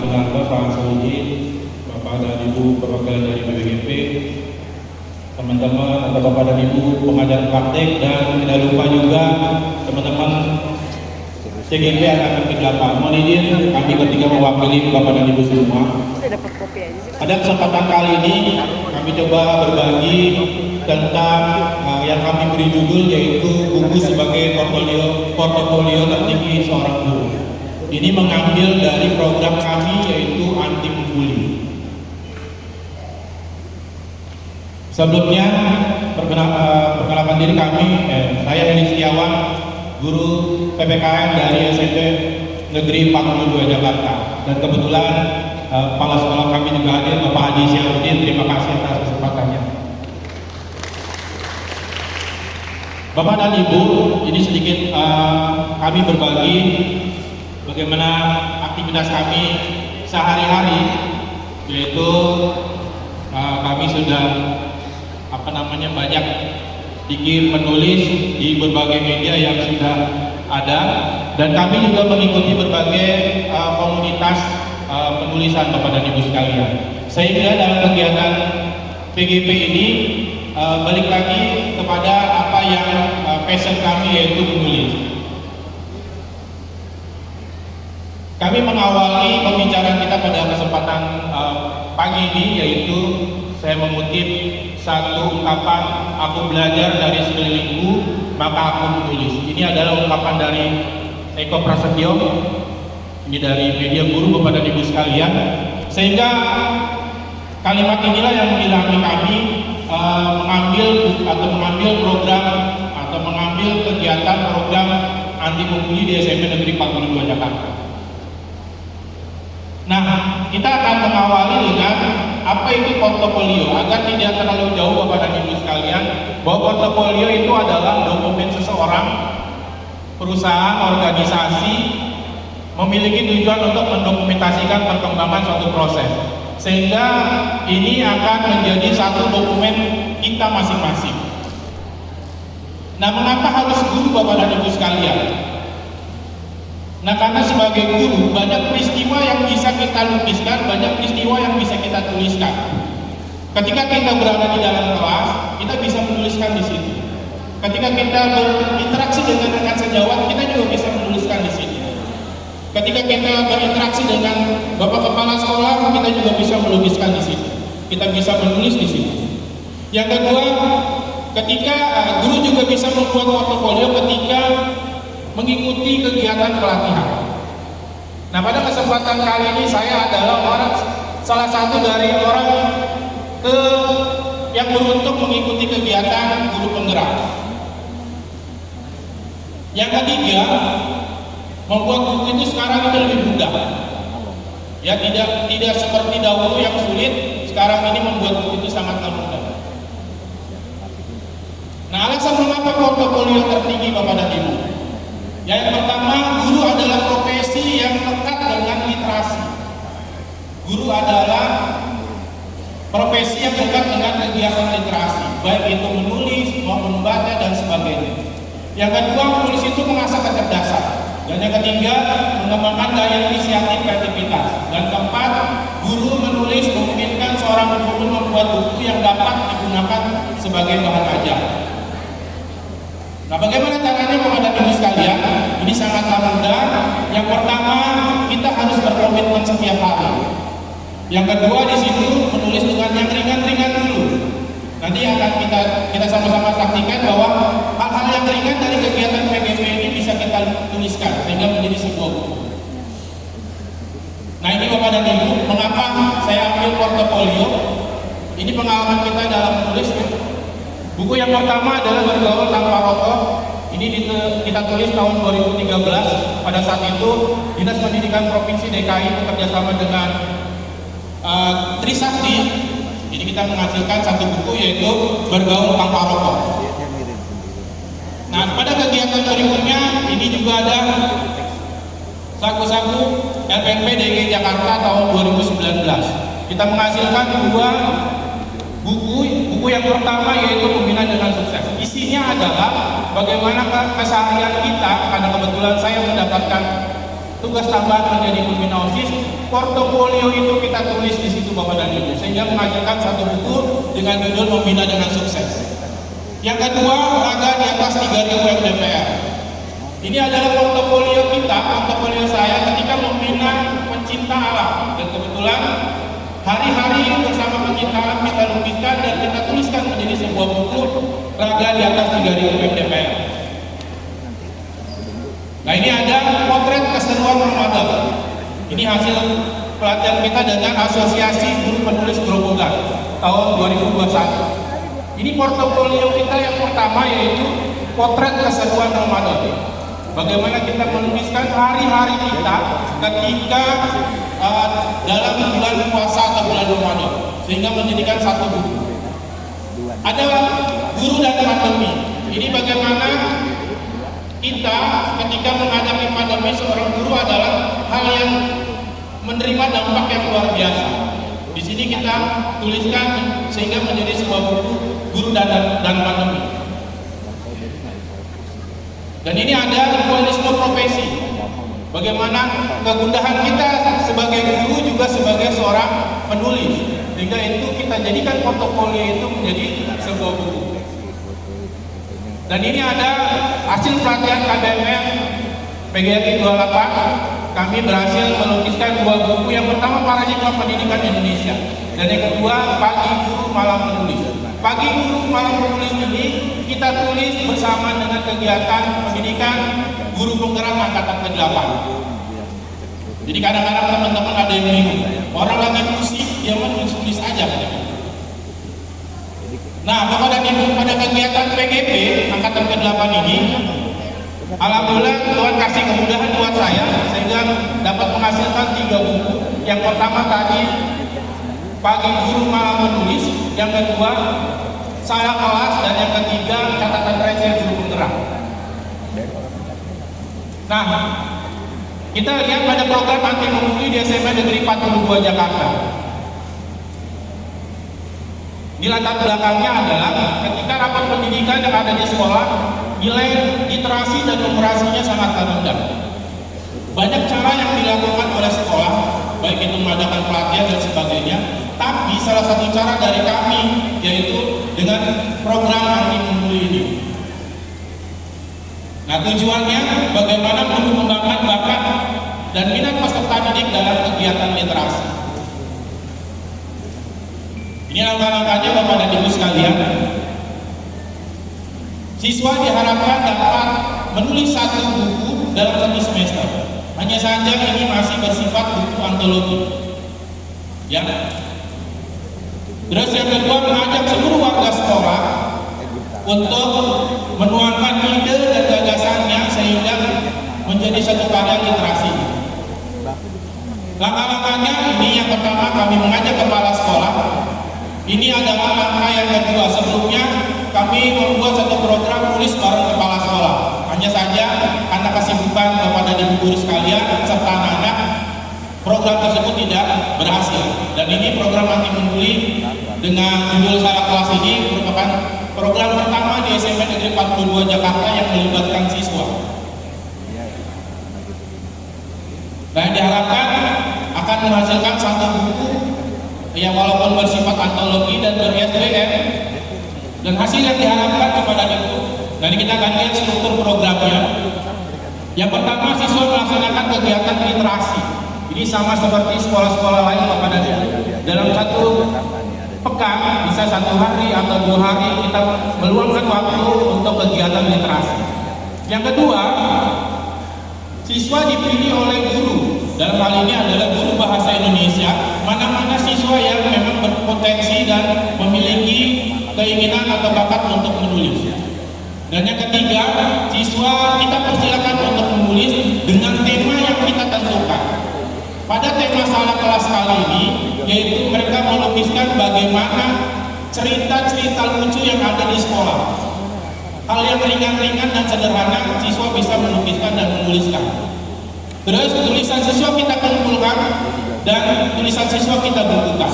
Sunarto, Pak Saudin, Bapak dan Ibu perwakilan dari BPGP, teman-teman atau Bapak dan Ibu pengajar praktek, dan tidak lupa juga teman-teman CGP angkatan ke-8. Mohon izin kami ketika mewakili Bapak dan Ibu semua. Pada kesempatan kali ini kami coba berbagi tentang yang kami beri judul yaitu buku sebagai portofolio tertinggi seorang guru. Ini mengambil dari program kami yaitu anti membuli. Sebelumnya perkenalkan diri kami, saya Heni Setiawan, guru PPKN dari SMP Negeri 42 Jakarta, dan kebetulan kepala sekolah kami juga hadir, Bapak Haji Syahrudin. Terima kasih atas kesempatannya. Bapak dan Ibu, ini sedikit kami berbagi bagaimana aktivitas kami sehari-hari, yaitu kami sudah banyak bikin menulis di berbagai media yang sudah ada, dan kami juga mengikuti berbagai komunitas penulisan Bapak dan Ibu sekalian. Sehingga dalam kegiatan PGP ini balik lagi kepada apa yang passion kami, yaitu menulis. Kami mengawali pembicaraan kita pada kesempatan pagi ini, yaitu saya mengutip satu ungkapan, "Aku belajar dari sekelilingku, maka aku menulis." Ini adalah ungkapan dari Eko Prasetyo, ini dari media guru Bapak dan Ibu sekalian. Sehingga kalimat inilah yang mengilhami kami mengambil program atau mengambil kegiatan program anti membuli di SMP Negeri 42 Jakarta. Nah, kita akan mengawali dengan apa itu portofolio, agar tidak terlalu jauh Bapak dan Ibu sekalian, bahwa portofolio itu adalah dokumen seseorang, perusahaan, organisasi memiliki tujuan untuk mendokumentasikan perkembangan suatu proses, sehingga ini akan menjadi satu dokumen kita masing-masing. Nah, mengapa harus guru Bapak dan Ibu sekalian? Nah, karena sebagai guru banyak peristiwa yang bisa kita lukiskan, banyak peristiwa yang bisa kita tuliskan. Ketika kita berada di dalam kelas, kita bisa menuliskan di situ. Ketika kita berinteraksi dengan rekan sejawat, kita juga bisa menuliskan di situ. Ketika kita berinteraksi dengan Bapak Kepala Sekolah, kita juga bisa melukiskan di situ. Kita bisa menulis di situ. Yang kedua, ketika guru juga bisa membuat portofolio ketika mengikuti kegiatan pelatihan. Nah, pada kesempatan kali ini saya adalah salah satu dari orang yang beruntung mengikuti kegiatan guru penggerak. Yang ketiga, membuat buku itu sekarang itu lebih mudah. Ya, tidak seperti dahulu yang sulit. Sekarang ini membuat buku itu sangat mudah. Nah, alasan mengapa portofolio tertinggi Bapak dan Ibu? Yang pertama, guru adalah profesi yang lekat dengan literasi. Guru adalah profesi yang dekat dengan kegiatan literasi, baik itu menulis maupun membaca dan sebagainya. Yang kedua, menulis itu mengasah kecerdasan. Dan yang ketiga, mengembangkan daya inisiatif kreativitas. Dan keempat, guru menulis memungkinkan seorang guru membuat buku yang dapat digunakan sebagai bahan ajar. Nah, bagaimana caranya Bapak dan Ibu sekalian? Ini sangatlah mudah. Yang pertama, kita harus berkomitmen setiap hari. Yang kedua, di situ menulis dengan yang ringan-ringan dulu. Nanti akan kita sama-sama saksikan bahwa hal-hal yang ringan dari kegiatan PGP ini bisa kita tuliskan sehingga menjadi sebuah buku. Nah, ini Bapak dan Ibu, mengapa saya ambil portofolio? Ini pengalaman kita dalam menulis. Buku yang pertama adalah Bergaul Tanpa Rokok. Ini kita tulis tahun 2013. Pada saat itu Dinas Pendidikan Provinsi DKI bekerjasama dengan Trisakti. Ini kita menghasilkan satu buku yaitu Bergaul Tanpa Rokok. Nah, pada kegiatan berikutnya ini juga ada saku-saku LPP DKI Jakarta tahun 2019. Kita menghasilkan dua buku yang pertama yaitu Pembina dengan Sukses. Isinya adalah bagaimana keseharian kita, karena kebetulan saya mendapatkan tugas tambahan menjadi pembina OSIS, portofolio itu kita tulis di situ Bapak dan Ibu, sehingga menghasilkan satu buku dengan judul Membina dengan Sukses. Yang kedua, raga di atas 3.000 MDPR. Ini adalah portofolio kita, portofolio saya ketika membina pencinta alam. Dan kebetulan hari-hari bersama pencinta alam kita lukiskan dan kita tuliskan menjadi sebuah buku raga di atas 3.000 MDPR. Nah, ini ada potret keseruan Ramadan. Ini hasil pelatihan kita dengan Asosiasi Guru Penulis Grobogan tahun 2021. Ini portofolio kita yang pertama, yaitu potret keseruan Ramadan. Bagaimana kita menuliskan hari-hari kita ketika dalam bulan puasa atau bulan Ramadan, sehingga menjadikan satu buku. Ada guru dan pandemi. Ini bagaimana kita ketika menghadapi pandemi, seorang guru adalah hal yang menerima dampak yang luar biasa. Di sini kita tuliskan sehingga menjadi sebuah buku guru dan pandemi. Dan ini ada dualisme profesi. Bagaimana kegundahan kita sebagai guru juga sebagai seorang penulis, sehingga itu kita jadikan portofolio itu menjadi sebuah buku. Dan ini ada hasil pelatihan KBMM PGRI 28. Kami berhasil melukiskan dua buku. Yang pertama, Paradigma Pendidikan Indonesia, dan yang kedua, Pagi Guru Malam Penulis. Pagi Guru Malam Penulis ini kita tulis bersama dengan kegiatan pendidikan guru penggerak angkatan ke-8. Jadi kadang-kadang teman-teman ada yang bingung, orang lagi pusing dia menulis aja. Nah, pada kegiatan PGP angkatan ke-8 ini, alhamdulillah Tuhan kasih kemudahan buat saya sehingga dapat menghasilkan 3 buku. Yang pertama tadi Pagi Guru Malam Menulis, yang kedua Saya Kelas, dan yang ketiga Catatan Receh Guru Penggerak. Nah, kita lihat pada program anti pungli di SMA Negeri 42 Jakarta. Di latar belakangnya adalah ketika rapat pendidikan yang ada di sekolah, nilai literasi dan numerasinya sangat rendah. Banyak cara yang dilakukan oleh sekolah, baik itu mengadakan pelatihan dan sebagainya, tapi salah satu cara dari kami yaitu dengan program anti pungli ini. Nah, tujuannya bagaimana mengembangkan bakat dan minat peserta didik dalam kegiatan literasi. Ini langkah-langkahnya Bapak dan Ibu sekalian. Siswa diharapkan dapat menulis 1 buku dalam 1 semester. Hanya saja ini masih bersifat buku antologi. Ya. Terus yang kedua, mengajak seluruh warga sekolah untuk menuangkan ide dan gagasannya sehingga menjadi satu karya literasi. Langkah-langkahnya ini, yang pertama kami mengajak kepala sekolah. Ini adalah langkah yang kedua. Sebelumnya kami membuat satu program tulis bareng kepala sekolah. Hanya saja karena kesibukan Bapak dan Ibu guru sekalian serta anak-anak, program tersebut tidak berhasil. Dan ini program anti pungli dengan judul Saya Kelas ini merupakan program pertama di SMA Negeri 42 Jakarta yang melibatkan siswa. Dan diharapkan akan menghasilkan 1 buku yang walaupun bersifat antologi dan ber-SBM, dan hasil yang diharapkan kepada itu. Nanti kita akan lihat struktur programnya. Yang pertama, siswa melaksanakan kegiatan literasi. Ini sama seperti sekolah-sekolah lain Bapak dan Ibu. Dalam 1 pekan, bisa 1 hari atau 2 hari kita meluangkan waktu untuk kegiatan literasi. Yang kedua, siswa dipilih oleh guru. Dalam hal ini adalah guru bahasa Indonesia, mana-mana siswa yang memang berpotensi dan memiliki keinginan atau bakat untuk menulis. Dan yang ketiga, siswa kita persilakan untuk menulis dengan tema yang kita tentukan. Pada tema Salah Kelas kali ini, yaitu mereka melukiskan bagaimana cerita-cerita lucu yang ada di sekolah. Hal yang ringan-ringan dan sederhana, siswa bisa melukiskan dan menuliskan. Terus tulisan siswa kita kumpulkan dan tulisan siswa kita bukukan.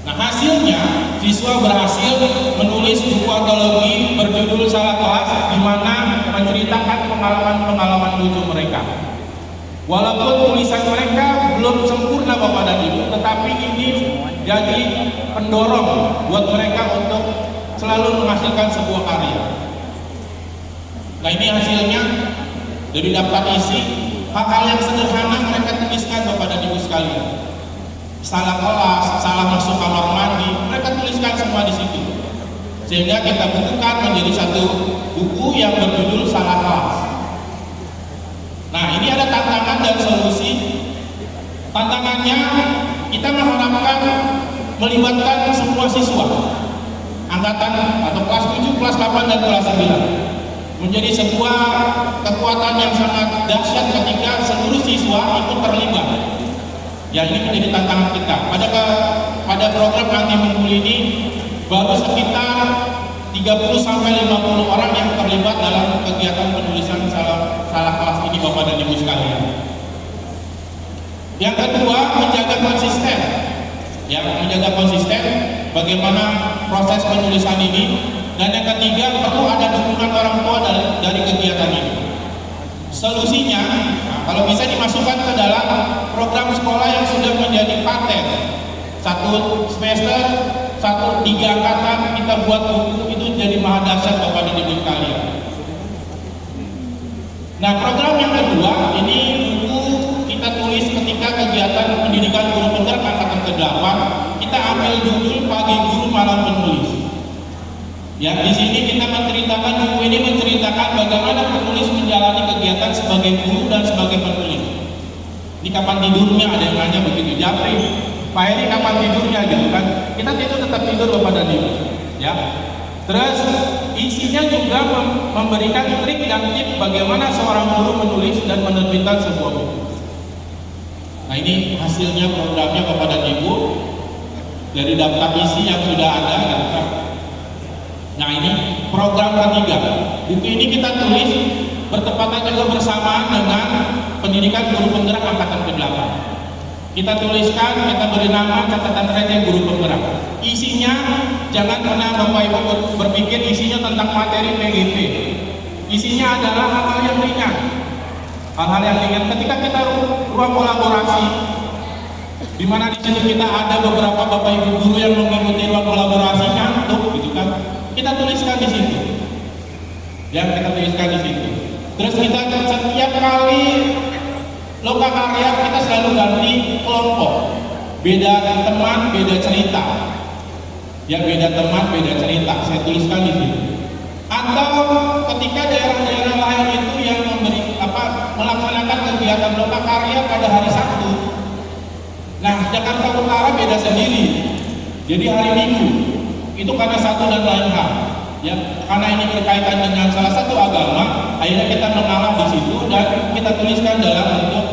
Nah, hasilnya siswa berhasil menulis buku antologi berjudul Salah Kelas, di mana menceritakan pengalaman-pengalaman lucu mereka. Walaupun tulisan mereka belum sempurna Bapak dan Ibu, tetapi ini jadi pendorong buat mereka untuk selalu menghasilkan sebuah karya. Nah, ini hasilnya dari daftar isi, hal-hal yang sederhana mereka tuliskan Bapak dan Ibu sekalian. Salah kelas, salah masuk kamar mandi, mereka tuliskan semua di situ. Sehingga kita bukukan menjadi satu buku yang berjudul Salah Kelas. Nah, ini ada tantangan dan solusi. Tantangannya, kita mengharapkan melibatkan semua siswa angkatan atau kelas 7, kelas 8, dan kelas 9 menjadi sebuah kekuatan yang sangat dahsyat ketika seluruh siswa ikut terlibat. Ya, ini menjadi tantangan kita. Pada program anti membuli ini baru sekitar 30-50 orang yang terlibat dalam kegiatan penulisan salah kelas ini Bapak dan Ibu sekalian. Yang kedua, menjaga konsisten. Ya, menjaga konsisten bagaimana proses penulisan ini. Dan yang ketiga, perlu ada dukungan orang tua dari kegiatan ini. Solusinya, kalau bisa dimasukkan ke dalam program sekolah yang sudah menjadi paten. Satu semester, 3 angkatan kita buat buku, itu jadi maha dahsyat Bapak dan Ibu sekalian. Nah, program yang kedua, ini buku kita tulis ketika kegiatan pendidikan guru penggerak angkatan ke-8, kita ambil judul Pagi Guru Malam Menulis. Ya, di sini kita menceritakan, buku ini menceritakan bagaimana penulis menjalani kegiatan sebagai guru dan sebagai penulis. Ini kapan tidurnya, ada yang nanya begitu, Japri, Pak Heri kapan tidurnya gitu kan? Kita tidur tetap tidur Bapak dan Ibu. Ya. Terus isinya juga memberikan trik dan tips bagaimana seorang guru menulis dan menerbitkan sebuah buku. Nah, ini hasilnya programnya Bapak dan Ibu dari daftar isi yang sudah ada gitu kan. Nah, ini program ketiga. Buku ini kita tulis bertepatan juga bersamaan dengan pendidikan guru penggerak angkatan ke-8. Kita tuliskan, kita beri nama catatan receh guru penggerak. Isinya, jangan pernah Bapak Ibu berpikir isinya tentang materi PGP. Isinya adalah hal-hal yang ringan. Hal-hal yang ringan ketika kita ruang kolaborasi, di mana di situ kita ada beberapa Bapak Ibu guru yang mengikuti ruang kolaborasi ngantuk gitu kan. Kita tuliskan di situ. Ya, kita tuliskan di situ. Terus kita setiap kali loka karya kita selalu ganti kelompok. Beda teman, beda cerita. Ya, beda teman, beda cerita. Saya tuliskan di situ. Atau ketika daerah-daerah lain itu yang melaksanakan kegiatan loka karya pada hari Sabtu. Nah, Jakarta Utara beda sendiri. Jadi hari Minggu. Itu karena satu dan lain hal, ya, karena ini berkaitan dengan salah satu agama, akhirnya kita mengalah di situ dan kita tuliskan dalam bentuk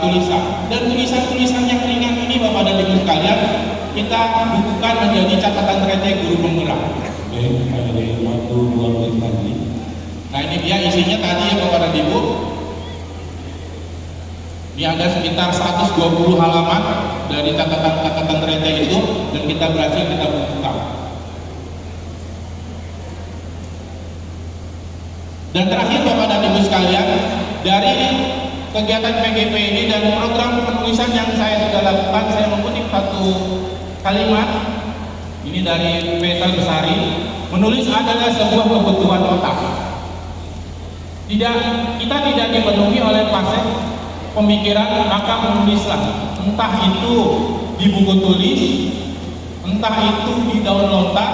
tulisan. Dan tulisan-tulisan yang ringan ini Bapak dan Ibu sekalian, kita bukukan menjadi catatan receh guru penggerak. Baik, ada waktu 2 menit lagi. Nah, ini dia isinya tadi ya Bapak dan Ibu. Ini ada sekitar 120 halaman dari catatan-catatan receh itu, dan kita berhasil kita bukukan. Dan terakhir Bapak dan Ibu sekalian, dari kegiatan PGP ini dan program penulisan yang saya sudah lakukan, saya mengutip satu kalimat ini dari Faisal Besari, menulis adalah sebuah kebutuhan otak. Kita tidak dipenuhi oleh pasif pemikiran, maka menulislah, entah itu di buku tulis, entah itu di daun lontar,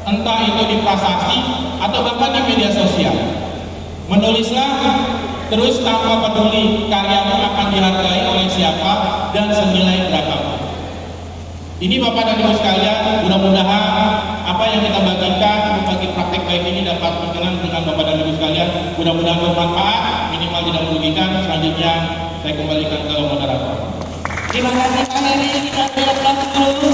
entah itu di prasasti, atau bahkan di media sosial. Menulislah terus tanpa peduli karyamu akan dihargai oleh siapa dan senilai berapa. Ini Bapak dan Ibu sekalian, mudah-mudahan apa yang kita bagikan berbagi praktek baik ini dapat berkenan dengan Bapak dan Ibu sekalian. Mudah-mudahan bermanfaat, minimal tidak merugikan. Selanjutnya saya kembalikan ke moderator. Terima kasih Pak Heri, kita siapkan dulu.